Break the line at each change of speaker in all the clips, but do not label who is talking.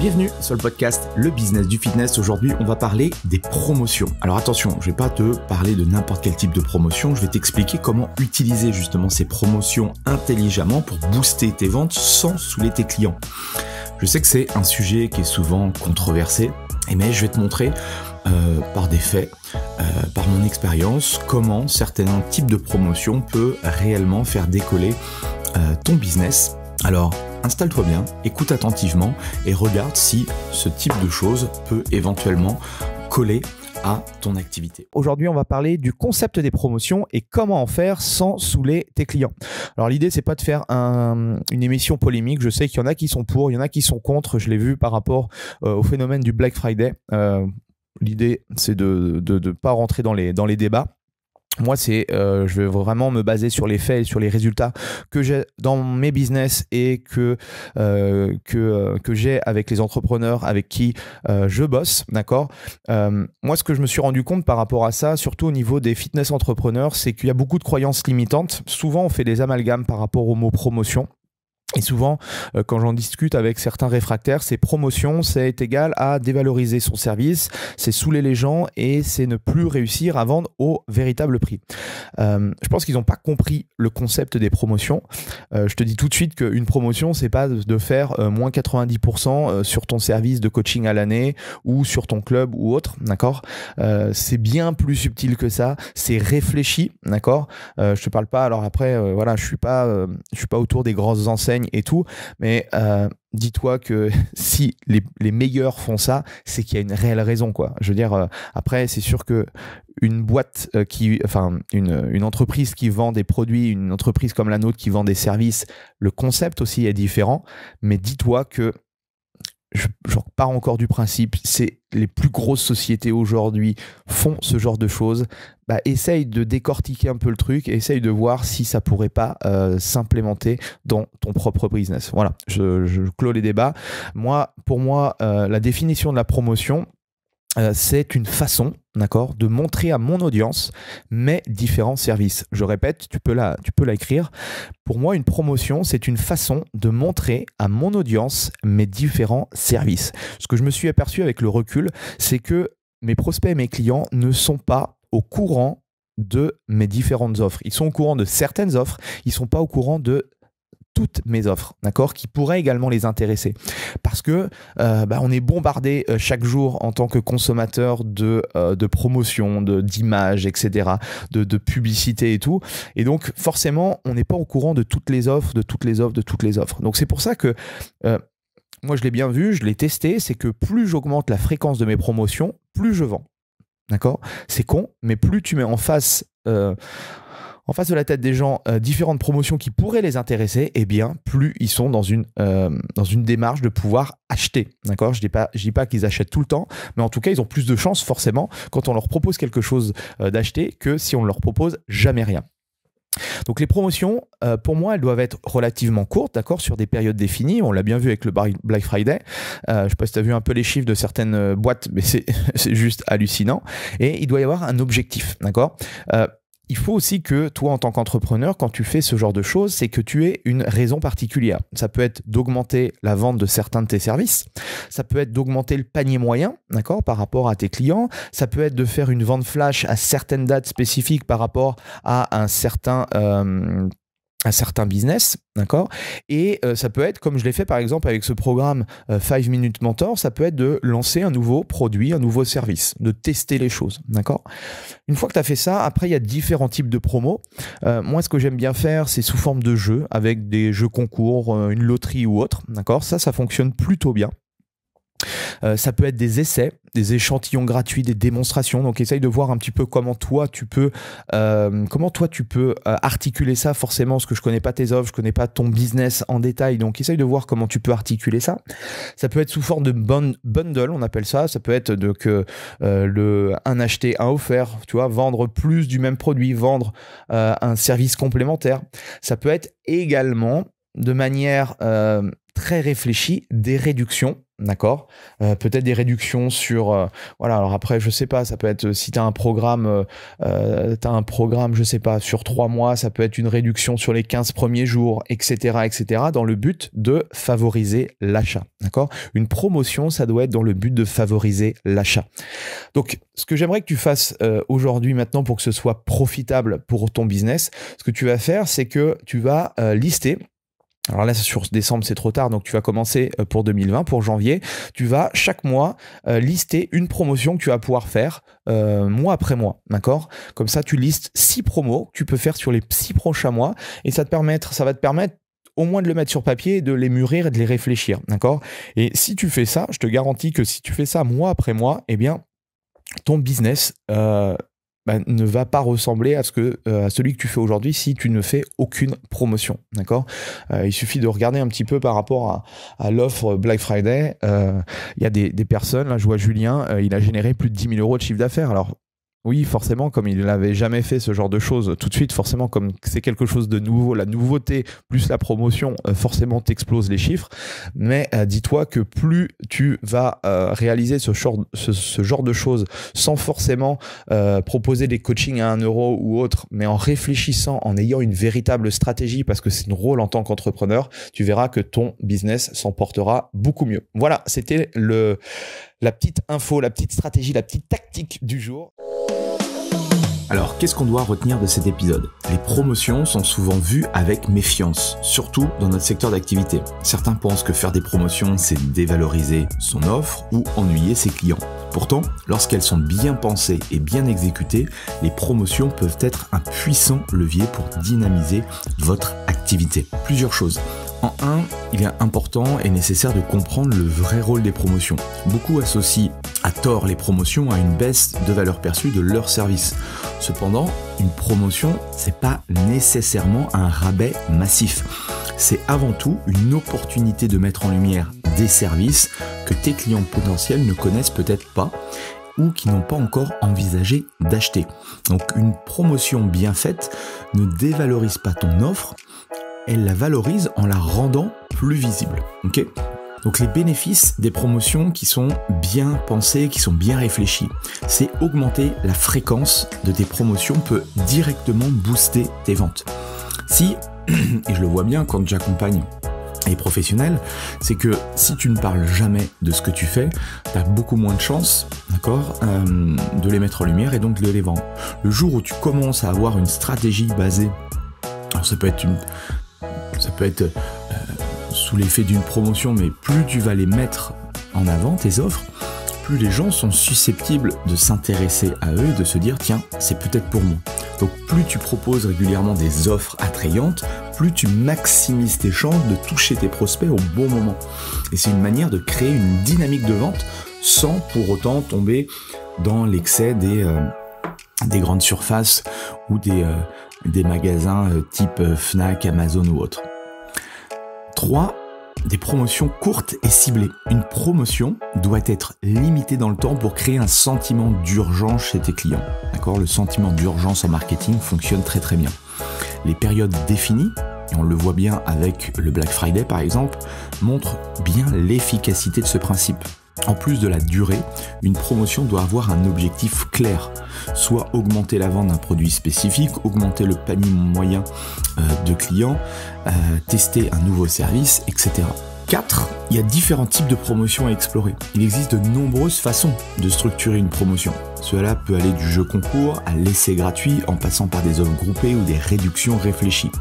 Bienvenue sur le podcast Le Business du Fitness. Aujourd'hui, on va parler des promotions. Alors attention, je vais pas te parler de n'importe quel type de promotion. Je vais t'expliquer comment utiliser justement ces promotions intelligemment pour booster tes ventes sans saouler tes clients. Je sais que c'est un sujet qui est souvent controversé, mais je vais te montrer par des faits, par mon expérience, comment certains types de promotions peuvent réellement faire décoller ton business. Alors, installe-toi bien, écoute attentivement et regarde si ce type de choses peut éventuellement coller à ton activité.
Aujourd'hui, on va parler du concept des promotions et comment en faire sans saouler tes clients. Alors l'idée, c'est pas de faire une émission polémique. Je sais qu'il y en a qui sont pour, il y en a qui sont contre. Je l'ai vu par rapport au phénomène du Black Friday. L'idée, c'est de pas rentrer dans les débats. Moi, je vais vraiment me baser sur les faits et sur les résultats que j'ai dans mes business et que j'ai avec les entrepreneurs avec qui je bosse, d'accord. Moi, ce que je me suis rendu compte par rapport à ça, surtout au niveau des fitness entrepreneurs, c'est qu'il y a beaucoup de croyances limitantes. Souvent, on fait des amalgames par rapport au mot promotion. Et souvent, quand j'en discute avec certains réfractaires, c'est promotion, c'est égal à dévaloriser son service, c'est saouler les gens et c'est ne plus réussir à vendre au véritable prix. Je pense qu'ils n'ont pas compris le concept des promotions. Je te dis tout de suite qu'une promotion, c'est pas de faire moins 90% sur ton service de coaching à l'année ou sur ton club ou autre, d'accord. C'est bien plus subtil que ça, c'est réfléchi, d'accord. Je te parle pas, alors après, voilà, je suis pas autour des grosses enseignes et tout, mais dis-toi que si les meilleurs font ça, c'est qu'il y a une réelle raison, quoi. Je veux dire, après, c'est sûr que une entreprise qui vend des produits, une entreprise comme la nôtre qui vend des services, le concept aussi est différent, mais dis-toi que je pars encore du principe, c'est les plus grosses sociétés aujourd'hui font ce genre de choses. Essaye de décortiquer un peu le truc, essaye de voir si ça pourrait pas s'implémenter dans ton propre business. Voilà, je clôt les débats. Pour moi, la définition de la promotion, c'est une façon, d'accord, de montrer à mon audience mes différents services. Je répète, tu peux la écrire. Pour moi, une promotion, c'est une façon de montrer à mon audience mes différents services. Ce que je me suis aperçu avec le recul, c'est que mes prospects et mes clients ne sont pas au courant de mes différentes offres. Ils sont au courant de certaines offres, ils ne sont pas au courant de toutes mes offres, d'accord, qui pourraient également les intéresser. Parce que on est bombardé chaque jour en tant que consommateur de promotions, d'images, etc., de publicité et tout. Et donc, forcément, on n'est pas au courant de toutes les offres, de toutes les offres. Donc, c'est pour ça que moi, je l'ai bien vu, je l'ai testé, c'est que plus j'augmente la fréquence de mes promotions, plus je vends. D'accord ? C'est con, mais plus tu mets en face de la tête des gens différentes promotions qui pourraient les intéresser, eh bien, plus ils sont dans une démarche de pouvoir acheter. D'accord ? Je dis pas qu'ils achètent tout le temps, mais en tout cas, ils ont plus de chances forcément quand on leur propose quelque chose d'acheter que si on ne leur propose jamais rien. Donc les promotions, pour moi, elles doivent être relativement courtes, d'accord, sur des périodes définies. On l'a bien vu avec le Black Friday. Je ne sais pas si tu as vu un peu les chiffres de certaines boîtes, mais c'est juste hallucinant. Et il doit y avoir un objectif, d'accord. Il faut aussi que toi, en tant qu'entrepreneur, quand tu fais ce genre de choses, c'est que tu aies une raison particulière. Ça peut être d'augmenter la vente de certains de tes services. Ça peut être d'augmenter le panier moyen, d'accord, par rapport à tes clients. Ça peut être de faire une vente flash à certaines dates spécifiques par rapport à un certain business, d'accord. Et ça peut être, comme je l'ai fait par exemple avec ce programme 5 Minutes Mentor, ça peut être de lancer un nouveau produit, un nouveau service, de tester les choses, d'accord. Une fois que tu as fait ça, après il y a différents types de promos. Moi, ce que j'aime bien faire, c'est sous forme de jeux, avec des jeux concours, une loterie ou autre, d'accord. Ça fonctionne plutôt bien. Ça peut être des essais, des échantillons gratuits, des démonstrations. Donc, essaye de voir un petit peu comment toi, tu peux articuler ça. Forcément, parce que je connais pas tes offres, je connais pas ton business en détail. Donc, essaye de voir comment tu peux articuler ça. Ça peut être sous forme de bundle, on appelle ça. Ça peut être un acheté, un offert. Tu vois, vendre plus du même produit, vendre un service complémentaire. Ça peut être également de manière très réfléchie des réductions, d'accord, peut-être des réductions sur voilà, alors après je sais pas, ça peut être si tu as un programme je sais pas sur 3 mois, ça peut être une réduction sur les 15 premiers jours, etc., dans le but de favoriser l'achat, d'accord. Une promotion, ça doit être dans le but de favoriser l'achat. Donc ce que j'aimerais que tu fasses aujourd'hui maintenant pour que ce soit profitable pour ton business, ce que tu vas faire, c'est que tu vas lister. Alors là, sur décembre, c'est trop tard, donc tu vas commencer pour 2020, pour janvier. Tu vas chaque mois lister une promotion que tu vas pouvoir faire mois après mois, d'accord? Comme ça, tu listes 6 promos que tu peux faire sur les 6 prochains mois et ça va te permettre au moins de le mettre sur papier, de les mûrir et de les réfléchir, d'accord? Et si tu fais ça, je te garantis que si tu fais ça mois après mois, eh bien, ton business ne va pas ressembler à celui que tu fais aujourd'hui si tu ne fais aucune promotion, d'accord. Il suffit de regarder un petit peu par rapport à l'offre Black Friday. Il y a des personnes, là je vois Julien, il a généré plus de 10 000 euros de chiffre d'affaires. Alors oui, forcément, comme il n'avait jamais fait ce genre de choses tout de suite, forcément, comme c'est quelque chose de nouveau, la nouveauté plus la promotion, forcément, t'explose les chiffres. Mais dis-toi que plus tu vas réaliser ce genre de choses sans forcément proposer des coachings à 1 euro ou autre, mais en réfléchissant, en ayant une véritable stratégie, parce que c'est un rôle en tant qu'entrepreneur, tu verras que ton business s'en portera beaucoup mieux. Voilà, c'était la petite info, la petite stratégie, la petite tactique du jour.
Alors, qu'est-ce qu'on doit retenir de cet épisode? Les promotions sont souvent vues avec méfiance, surtout dans notre secteur d'activité. Certains pensent que faire des promotions, c'est dévaloriser son offre ou ennuyer ses clients. Pourtant, lorsqu'elles sont bien pensées et bien exécutées, les promotions peuvent être un puissant levier pour dynamiser votre activité. Plusieurs choses. En un, il est important et nécessaire de comprendre le vrai rôle des promotions. Beaucoup associent à tort les promotions à une baisse de valeur perçue de leur service. Cependant, une promotion, c'est pas nécessairement un rabais massif. C'est avant tout une opportunité de mettre en lumière des services que tes clients potentiels ne connaissent peut-être pas ou qui n'ont pas encore envisagé d'acheter. Donc une promotion bien faite ne dévalorise pas ton offre, elle la valorise en la rendant plus visible. Ok ? Donc les bénéfices des promotions qui sont bien pensées, qui sont bien réfléchies, c'est augmenter la fréquence de tes promotions peut directement booster tes ventes. Si, et je le vois bien quand j'accompagne les professionnels, c'est que si tu ne parles jamais de ce que tu fais, tu as beaucoup moins de chances, d'accord, de les mettre en lumière et donc de les vendre. Le jour où tu commences à avoir une stratégie basée, alors ça peut être sous l'effet d'une promotion, mais plus tu vas les mettre en avant, tes offres, plus les gens sont susceptibles de s'intéresser à eux et de se dire tiens, c'est peut-être pour moi. Donc plus tu proposes régulièrement des offres attrayantes, plus tu maximises tes chances de toucher tes prospects au bon moment. Et c'est une manière de créer une dynamique de vente sans pour autant tomber dans l'excès des grandes surfaces ou des magasins type Fnac, Amazon ou autre. 3. Des promotions courtes et ciblées. Une promotion doit être limitée dans le temps pour créer un sentiment d'urgence chez tes clients. D'accord ? Le sentiment d'urgence en marketing fonctionne très très bien. Les périodes définies, et on le voit bien avec le Black Friday par exemple, montrent bien l'efficacité de ce principe. En plus de la durée, une promotion doit avoir un objectif clair, soit augmenter la vente d'un produit spécifique, augmenter le panier moyen de clients, tester un nouveau service, etc. 4. Il y a différents types de promotions à explorer. Il existe de nombreuses façons de structurer une promotion. Cela peut aller du jeu concours à l'essai gratuit en passant par des offres groupées ou des réductions réfléchies.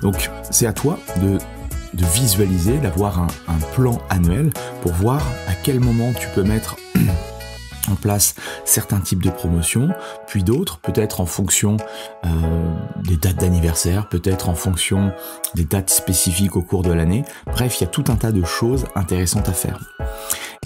Donc c'est à toi de visualiser, d'avoir un plan annuel pour voir à quel moment tu peux mettre en place certains types de promotions, puis d'autres, peut-être en fonction des dates d'anniversaire, peut-être en fonction des dates spécifiques au cours de l'année. Bref, il y a tout un tas de choses intéressantes à faire.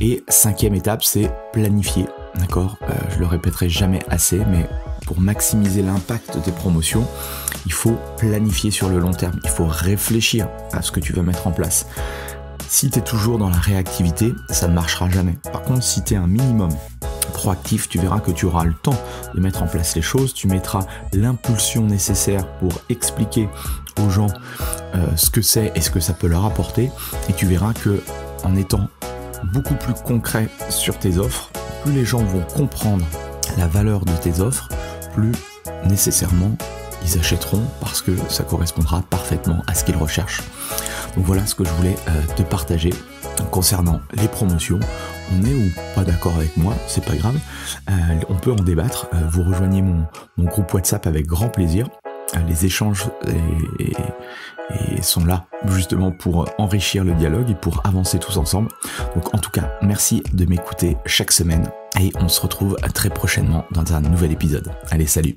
Et 5e étape, c'est planifier. D'accord ? Je le répéterai jamais assez, mais pour maximiser l'impact de tes promotions, il faut planifier sur le long terme. Il faut réfléchir à ce que tu vas mettre en place. Si tu es toujours dans la réactivité, ça ne marchera jamais. Par contre, si tu es un minimum proactif, tu verras que tu auras le temps de mettre en place les choses. Tu mettras l'impulsion nécessaire pour expliquer aux gens ce que c'est et ce que ça peut leur apporter. Et tu verras que en étant beaucoup plus concret sur tes offres, plus les gens vont comprendre la valeur de tes offres, plus nécessairement ils achèteront parce que ça correspondra parfaitement à ce qu'ils recherchent. Donc voilà ce que je voulais te partager concernant les promotions. On est ou pas d'accord avec moi, c'est pas grave, on peut en débattre. Vous rejoignez mon groupe WhatsApp avec grand plaisir. Les échanges et sont là justement pour enrichir le dialogue et pour avancer tous ensemble. Donc en tout cas, merci de m'écouter chaque semaine et on se retrouve très prochainement dans un nouvel épisode. Allez, salut!